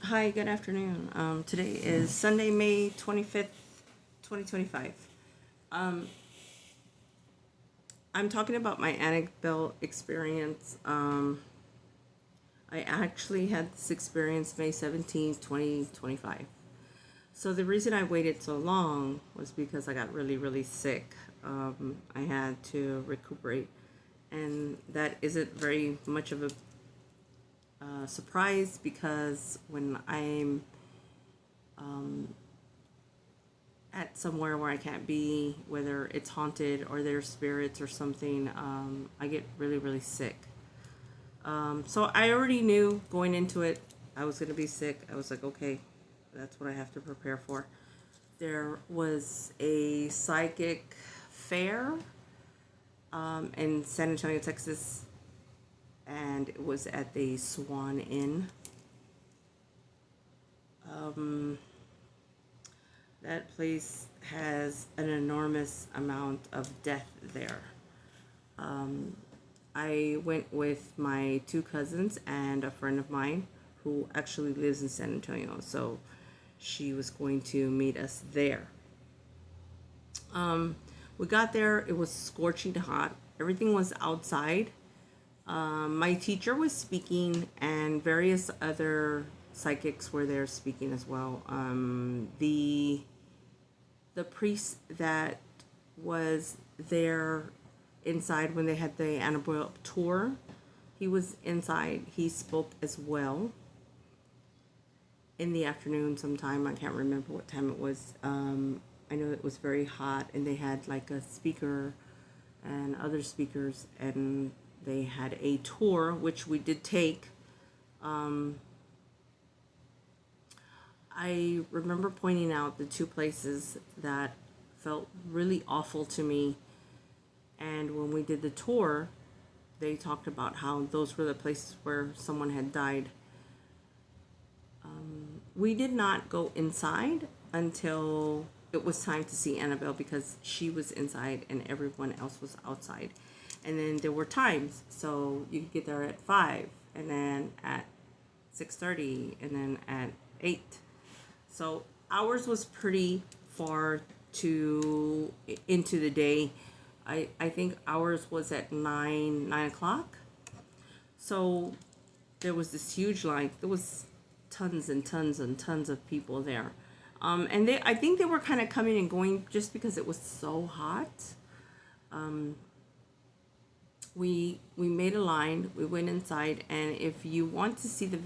Hi, good afternoon. Today is Sunday, May 25th, 2025. Um, I'm talking about my Annabelle experience. I actually had this experience May 17th, 2025. So the reason I waited so long was because I got really, really sick. I had to recuperate, and that isn't very much of a surprise because when I'm at somewhere where I can't be, whether it's haunted or there's spirits or something, I get really, really sick. So I already knew going into it I was going to be sick. I was like, okay, that's what I have to prepare for. There was a psychic fair in San Antonio, Texas, and it was at the Swan Inn. That place has an enormous amount of death there. I went with my two cousins and a friend of mine who actually lives in San Antonio, so she was going to meet us there. We got there, it was scorching hot, everything was outside. My teacher was speaking, and various other psychics were there speaking as well. The priest that was there inside when they had the Annabelle tour, he was inside. He spoke as well in the afternoon sometime. I can't remember what time it was. I know it was very hot, and they had like a speaker and other speakers, and they had a tour, which we did take. I remember pointing out the two places that felt really awful to me. And when we did the tour, they talked about how those were the places where someone had died. We did not go inside until it was time to see Annabelle because she was inside and everyone else was outside. And then there were times, so you could get there at 5, and then at 6:30, and then at 8. So ours was pretty far to into the day. I think ours was at 9 o'clock. So there was this huge line. There was tons and tons and tons of people there. And I think they were kind of coming and going just because it was so hot. We made a line. We went inside, and if you want to see the